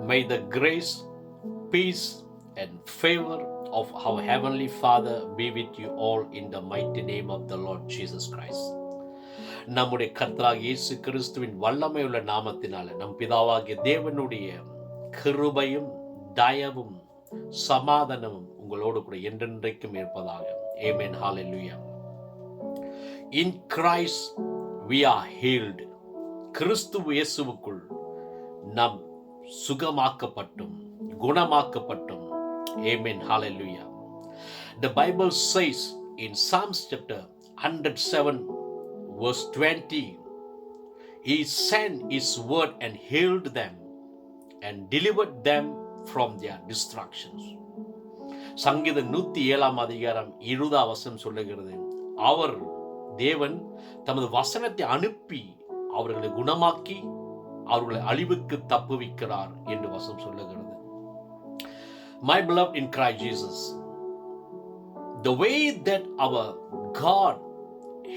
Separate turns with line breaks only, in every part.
May the grace, peace, and favor of our Heavenly Father be with you all in the mighty name of the Lord Jesus Christ. நம்முடைய கர்த்தராகிய இயேசு கிறிஸ்துவின் வல்லமையுள்ள நாமத்தினால நம் பிதாவாகிய தேவனுடைய கிருபையும் தயவும் சமாதானமும் உங்களோடு கூட என்றென்றைக்கும் இருப்பதாக. ஆமென். ஹalleluya. In Christ we are healed. கிறிஸ்து இயேசுவுக்குள் நாம் சுகமாக்கப்பட்டும் குணமாக்கப்பட்டும். Amen. Hallelujah. The Bible says in Psalms chapter 107 verse 20, He sent His word and healed them and delivered them from their destructions. சங்கீதம் 107 அதிகாரம் 20 வசனம் சொல்லுகிறது, அவர் தேவன் தமது வசனத்தை அனுப்பி அவர்களை குணமாக்கி அவர்களை அழிவுக்கு தப்புவிக்கிறார் என்று வசனம் சொல்லுகிறது. My beloved in Christ Jesus, the way that our God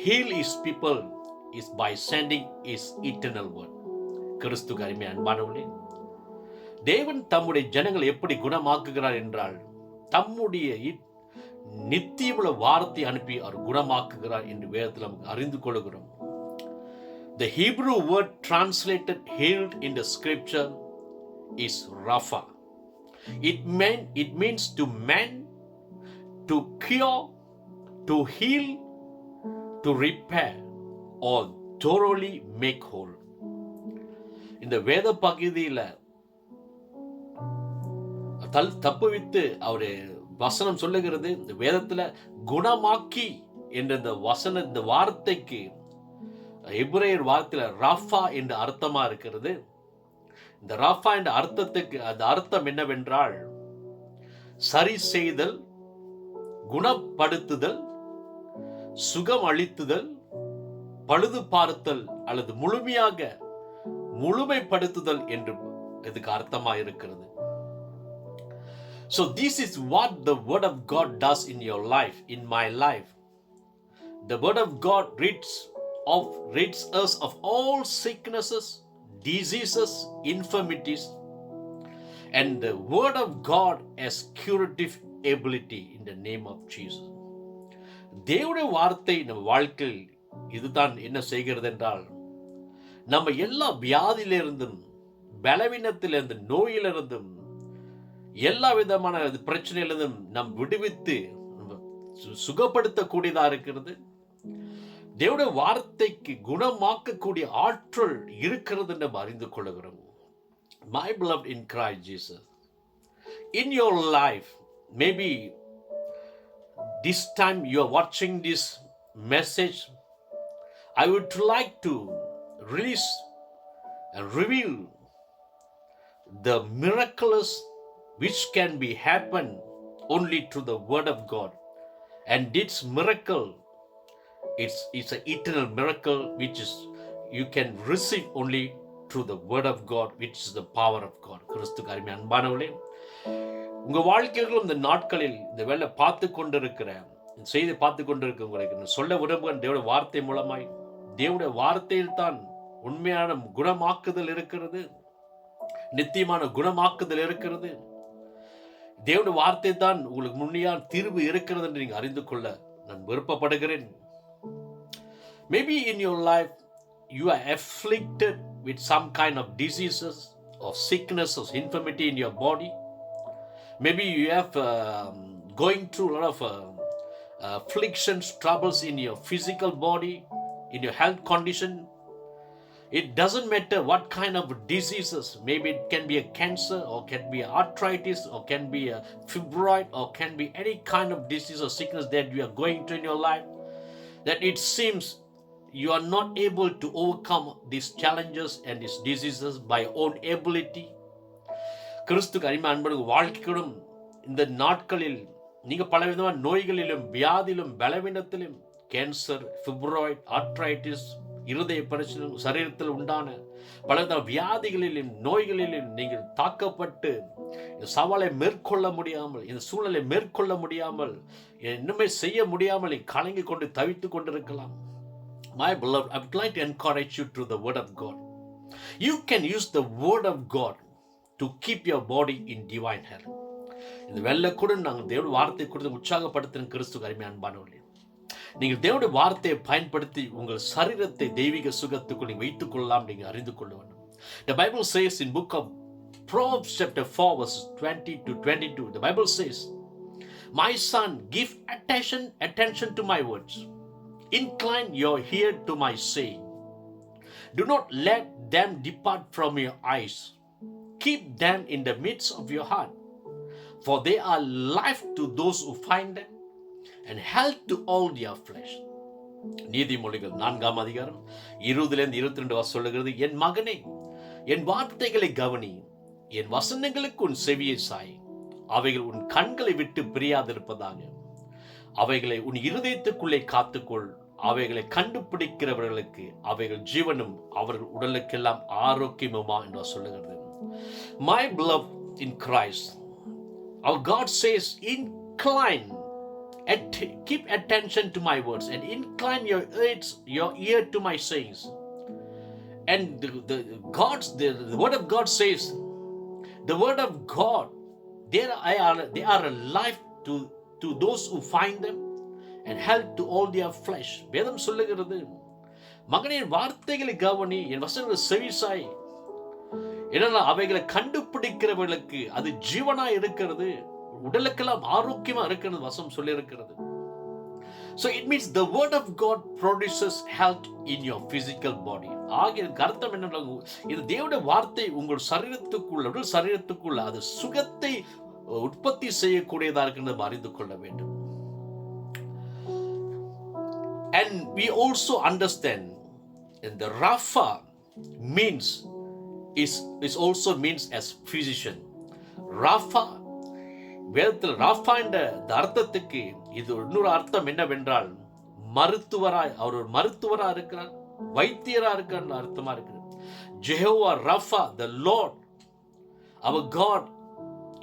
heal His people is by sending His eternal word. கிறிஸ்து அருமை அன்பானவர்களே, தேவன் தம்முடைய ஜனங்களை எப்படி குணமாக்குகிறார் என்றால் தம்முடைய நித்தியமுள்ள வார்த்தை அனுப்பி அவர் குணமாக்குகிறார் என்று வேதத்தில் நமக்கு அறிந்து கொள்கிறோம். The Hebrew word translated healed in the scripture is Rapha. It means to mend, to cure, to heal, to repair, or thoroughly make whole. இந்த வேத பகுதியில் தப்புவித்து அவரு வசனம் சொல்லுகிறது. இந்த வேதத்துல குணமாக்கி என்ற இந்த வார்த்தைக்கு எபிரேயர் வார்த்தையில ராஃபா என்ற அர்த்தமா இருக்கிறது. இந்த ராஃபா என்ற அர்த்தத்துக்கு அந்த அர்த்தம் என்னவென்றால் சரி செய்தல், குணப்படுத்துதல், சுகம் அளித்துதல், பழுது பார்த்தல் அல்லது முழுமைப்படுத்துதல் என்று இதுக்கு அர்த்தமா இருக்கிறது. So this is what the word of God does in your life, in my life. The word of God rids us of all sicknesses, diseases, infirmities, and the word of God has curative ability in the name of Jesus. தேவனுடைய வார்த்தை நம்ம வாழ்க்கையில் இதுதான் என்ன செய்கிறது என்றால் நம்ம எல்லா வியாதியிலிருந்தும் பலவீனத்திலிருந்தும் நோயிலிருந்தும் எல்லா விதமான பிரச்சனையிலிருந்தும் நம் விடுவித்து சுகப்படுத்தக்கூடியதா இருக்கிறது. தேவனுடைய வார்த்தைக்கு குணமாக்கக்கூடிய ஆற்றல் இருக்கிறது என்று அறிந்து கொள்கிறோம். My beloved in Christ Jesus, in your life, maybe this time you are watching this message, I would like to release and reveal the miraculous which can be happen only through the word of God. And this miracle, it's an eternal miracle which is you can receive only through the word of God, which is the power of God. கிறிஸ்துவுக்கு அருமை அன்பானவர்களே, உங்க வாழ்க்கையிலும் இந்த நாட்களில் இந்த வேலை பார்த்து கொண்டிருக்கிற செய்தி பார்த்து கொண்டிருக்க உங்களுக்கு சொல்ல விரும்புகிற தேவனுடைய வார்த்தை மூலமாய், தேவனுடைய வார்த்தையில் தான் உண்மையான குணமாக்குதல் இருக்கிறது, நித்தியமான குணமாக்குதல் இருக்கிறது. தேவனுடைய வார்த்தை தான் உங்களுக்கு முன்னியான தீர்வு இருக்கிறது என்று நீங்க அறிந்து கொள்ள நான் விருப்பப்படுகிறேன். Maybe in your life you are afflicted with some kind of diseases or sickness or infirmity in your body. Maybe you have going through a lot of afflictions, troubles in your physical body, in your health condition. It doesn't matter what kind of diseases. Maybe it can be a cancer, or can be arthritis, or can be a fibroid, or can be any kind of disease or sickness that you are going through in your life, that it seems you are not able to overcome these challenges and these diseases by your own ability. கிறிஸ்துவுக்கு அருமை அன்பர்களுக்கு வாழ்க்கையிலும் இந்த நாட்களில் நீங்க பலவிதமான நோய்களிலும் வியாதியிலும் பலவீனத்திலும் cancer, ஃபிப்ராய்ட், arthritis, இருதய பிரச்சனை, சரீரத்தில் உண்டான பல வியாதிகளிலும் நோய்களிலும் நீங்கள் தாக்கப்பட்டு இந்த சவாலை மேற்கொள்ள முடியாமல், இந்த சூழலை மேற்கொள்ள முடியாமல், இன்னுமே செய்ய முடியாமல் நீ கலங்கி கொண்டு தவித்துக் கொண்டிருக்கலாம். My beloved, I would like to encourage you through the word of God. You can use the word of God to keep your body in divine health. இந்த வெள்ளை கூட நாங்கள் தேவனுடைய வார்த்தை கொடுத்து உற்சாகப்படுத்தின கிறிஸ்து அருமையான அன்பானவர்களே, நீங்கள் தேவனுடைய வார்த்தையை பயன்படுத்தி உங்கள் சரீரத்தை தெய்வீக சுகத்துக்குள் நீங்கள் வைத்துக் கொள்ளலாம். நீங்கள் அறிந்து கொள்ள வேண்டும். The Bible says in book of Proverbs chapter 4 verses 20 to 22, the Bible says, "My son, give attention to my words. Incline your ear to my saying. Do not let them depart from your eyes. Keep them in the midst of your heart. For they are life to those who find them, and health to all their flesh." நீதிமொழிகள் 4ஆம் அதிகாரம் 20-22 சொல்லுகிறது, என் மகனே, என் வார்த்தைகளை கவனி, என் வசனங்களுக்கு உன் செவியை சாய். அவைகள் உன் கண்களை விட்டு பிரியாதிருப்பதாக. அவைகளை உன் இருதயத்துக்குள்ளே காத்துக்கொள். அவைகளை கண்டுபிடிக்கிறவர்களுக்கு அவைகள் ஜீவனும் அவர்கள் உடலுக்கெல்லாம் ஆரோக்கியமுமா என்று சொல்லுகிறது. My beloved in Christ, our God says, incline, keep attention to my words, and incline your ear to my sayings. And the word of God says, the word of God, they are a life to those who find them, and health to all their flesh. வேதம் சொல்லுகிறது, மகனே, வார்த்தைகளை கவனி, என் வசனங்களை செவிசாய். ஏன்னா அவைகளை கண்டுபிடிக்கிறவர்களுக்கு அது ஜீவனா இருக்கிறது, உடலுக்கெல்லாம் ஆரோக்கியமா இருக்கிறது வசனம் சொல்லி இருக்கிறது. So it means the word of God produces health in your physical body. ஆகிய அர்த்தம் என்ன? இது தேவனுடைய வார்த்தை உங்கள் சரீரத்துக்குள்ள அது சுகத்தை உற்பத்தி செய்யக்கூடியதா இருக்கிறது அறிந்து கொள்ள வேண்டும். And we also understand, and the Rapha is also means as physician. Rapha, வேதத்தில் ராஃபா என்ற அர்த்தத்துக்கு இது இன்னொரு அர்த்தம் என்னவென்றால் மருத்துவராய், அவர் ஒரு மருத்துவரா இருக்கிறார், வைத்தியரா இருக்கிற அர்த்தமா இருக்கிறது. Jehovah Rapha, the Lord, our God,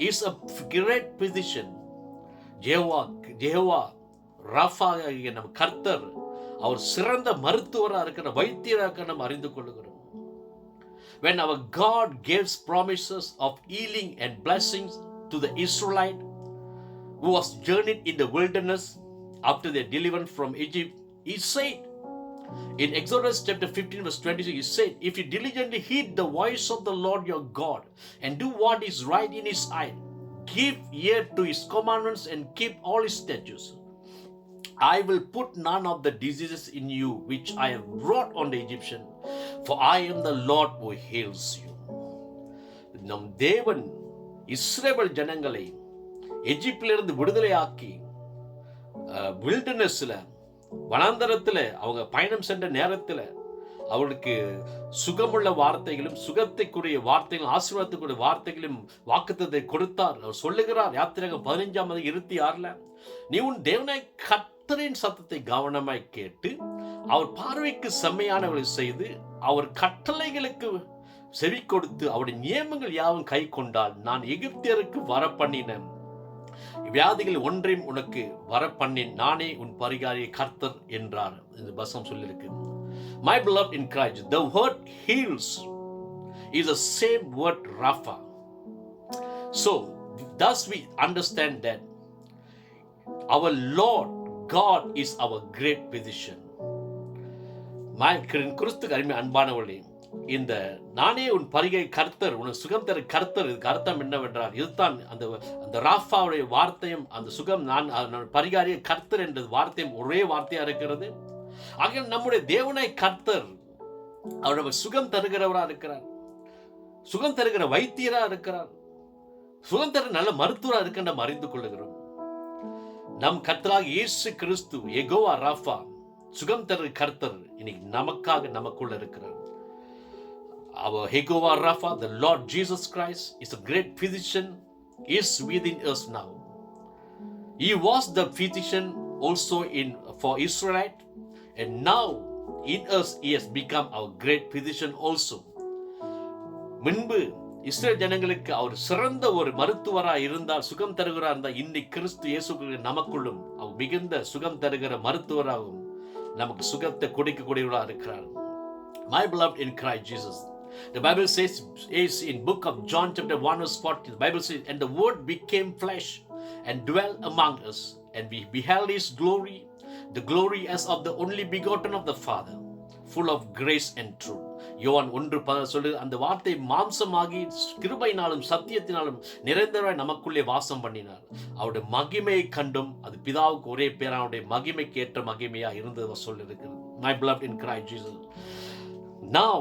is a great physician. Jehovah Rapha, நம் கர்த்தர், அவர் சிறந்த மருத்துவரா இருக்கிற, வைத்தியரா இருக்கிற நாம் அறிந்து கொள்கிறோம். When our God gives promises of healing and blessings to the Israelite who was journeyed in the wilderness after their deliverance from Egypt, he said in Exodus chapter 15 verse 26, he said, "If you diligently heed the voice of the Lord your God and do what is right in his eye, give ear to his commandments and keep all his statutes, I will put none of the diseases in you which I have brought on the Egyptian, for I am the Lord who heals you." நம் தேவன் இஸ்ரவேல் ஜனங்களை எகிப்திலிருந்து விடுதலை ஆக்கி வில்டர்னஸ்ல, வனாந்தரத்தில் அவங்க பயணம் சென்ற நேரத்தில் அவர்களுக்கு சுகமுள்ள வார்த்தைகளும் சுகத்தைக்குரிய வார்த்தைகளும் ஆசீர்வாதத்துக்குரிய வார்த்தைகளும் வாக்குத்தத்தை கொடுத்தார். அவர் சொல்லுகிறார் யாத்திராகமம் 15:26, "நீ உன் தேவனாய் கர்த்தரின் சத்தத்தை கவனமாய் கேட்டு அவர் பார்வைக்கு செம்மையானவர்களை செய்து அவர் கட்டளைகளுக்கு செவி கொடுத்து அவருடைய நியமங்கள் யாவும் கை கொண்டால் நான் எகிப்தியருக்கு வரப்பண்ணின வியாதிகள் ஒன்றையும் உனக்கு வரப்பண்ணேன், நானே உன் பரிகாரிய கர்த்தர்" என்றார். இந்த வசனம் சொல்லியிருக்கு. My beloved in Christ, the word heals is the same word Rapha. So thus we understand that our Lord God is our great physician. கிறிஸ்துக்கு அருமை அன்பானவர்களே, இந்த நானே உன் பரிகாரிய கர்த்தர், உனக்கு சுகம் தர கர்த்தர், இதுக்கு அர்த்தம் என்னவென்றால் இதுதான் அந்த ராஃபாவுடைய வார்த்தையும் அந்த சுகம் நான் பரிகாரிய கர்த்தர் என்ற வார்த்தையும் ஒரே வார்த்தையா இருக்கிறது. ஆக நம்முடைய தேவனாய் கர்த்தர் அவர் சுகம் தருகிறவரா இருக்கிறார், சுகம் தருகிற வைத்தியரா இருக்கிறார், சுகம் தர நல்ல மருத்துவரா இருக்க நாம் அறிந்து கொள்ளுகிறோம். நம் கர்த்தராக இயேசு கிறிஸ்து யெகோவா ராஃபா, சுகம் தரு கர்த்தர், இன்னைக்கு நமக்குள்ள இருக்கிறார். Our Jehovah Rapha, the Lord Jesus Christ, is a great physician, is within us now. He was the physician also for Israelite, and now in us he has become our great physician also. முன்பு Israel ஜனங்களுக்கு அவர் சிறந்த ஒரு மருத்துவராக இருந்தால், சுகம் தருகிறார் இருந்தால், இன்னைக்கு கிறிஸ்து இயேசு நமக்குள்ளும் அவர் மிகுந்த சுகம் தருகிற மருத்துவராகவும் நமக்கு சுகத்தை கொடுக்கக்கூடியவராக இருக்கிறார். My beloved in Christ Jesus, The Bible says is in book of John chapter 1 verse 40, the Bible says, and the word became flesh and dwelt among us, and we beheld his glory, the glory as of the only begotten of the Father, full of grace and truth. யோவான் 1:10 சொல்லுது, அந்த வார்த்தை மாம்சமாகி கிருபையினாலும் சத்தியத்தினாலும் நிரந்தரமாய் நமக்குள்ளே வாசம் பண்ணினார். அவருடைய மகிமையை கண்டும் அது பிதாவுக்கு ஒரே பேரானுடைய மகிமைக்கு ஏற்ற மகிமையா இருந்ததை சொல்லியிருக்கிறது. My beloved in Christ Jesus. Now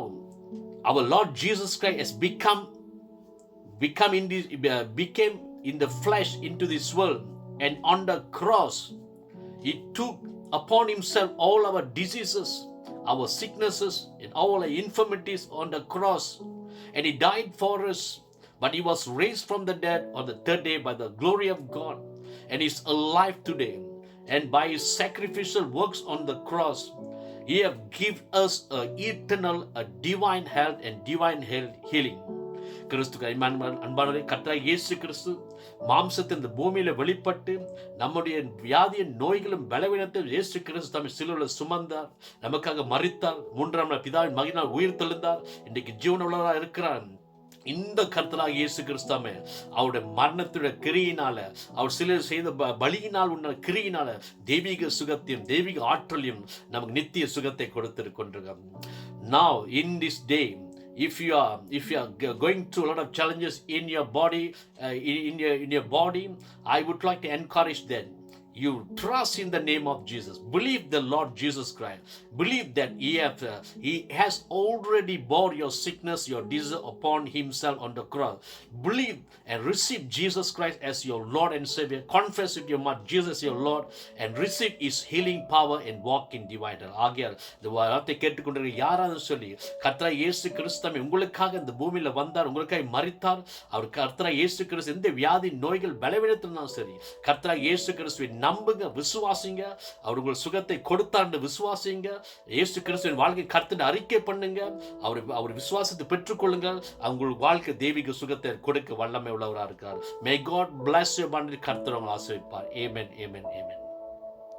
our Lord Jesus Christ has became in the flesh into this world, and on the cross he took upon himself all our diseases, our sicknesses, and all our infirmities on the cross, and he died for us, but he was raised from the dead on the third day by the glory of God, and is alive today, and by his sacrificial works on the cross he have given us a eternal, a divine health and divine healing. கிறிஸ்து அன்பானவரே, கர்த்தராகிய இயேசு கிறிஸ்து மாம்சத்தில் இந்த பூமியில வெளிப்பட்டு நம்முடைய வியாதியின் நோய்களும் பலவீனத்தையும் இயேசு கிறிஸ்து தம்மை சிலுவையில் சுமந்தார், நமக்காக மரித்தார், 3ஆம் நாள் பிதாவின் மகிமையினால் உயிர் தெழுந்தார், இன்றைக்கு ஜீவனுள்ளவராக இருக்கிறார். இந்த கர்த்தராகிய இயேசு கிறிஸ்துவே அவருடைய மரணத்துடைய கிரியினால, அவர் சிலர் செய்த பலியினால் உள்ள கிரியினால தெய்வீக சுகத்தையும் தெய்வீக ஆற்றலையும் நமக்கு நித்திய சுகத்தை கொடுத்திருக்கின்றார். Now in this day, if you are going through a lot of challenges in your body, in your body, I would like to encourage that you trust in the name of Jesus. Believe the Lord Jesus Christ. Believe that he has already bore your sickness, your disease upon himself on the cross. Believe and receive Jesus Christ as your Lord and Savior. Confess with your mouth Jesus your Lord and receive his healing power and walk in divine health. ஆகையால் இந்த வார்த்தை கேட்டுக்கொண்டிருக்கிற யாராவது சொல்லி, கர்த்தராகிய இயேசு கிறிஸ்து உங்களுக்காக இந்த பூமியில வந்தார், உங்களுக்காக மரித்தார். அவர் கர்த்தராகிய இயேசு கிறிஸ்து எந்த வியாதி நோய்கள் பலவீனத்தினாலும் சரி, கர்த்தராகிய இயேசு கிறிஸ்துவின் நம்புங்க, விசுவாசிங்க. அவர் உங்கள் சுகத்தை கொடுத்தார்னு விசுவாசிங்க. இயேசு கிறிஸ்துவின் வாழ்க்கை கர்த்தர் அறிக்கை பண்ணுங்க. அவர் விசுவாசத்தை பெற்றுக்கொள்ளுங்க. உங்களுக்கு வாழ்க்கை தெய்வீக சுகத்தை கொடுக்க வல்லமை உள்ளவராக இருக்கார். May God bless you abundantly. கர்த்தர் உங்களை ஆசீர்வதிப்பார். Amen, amen, amen.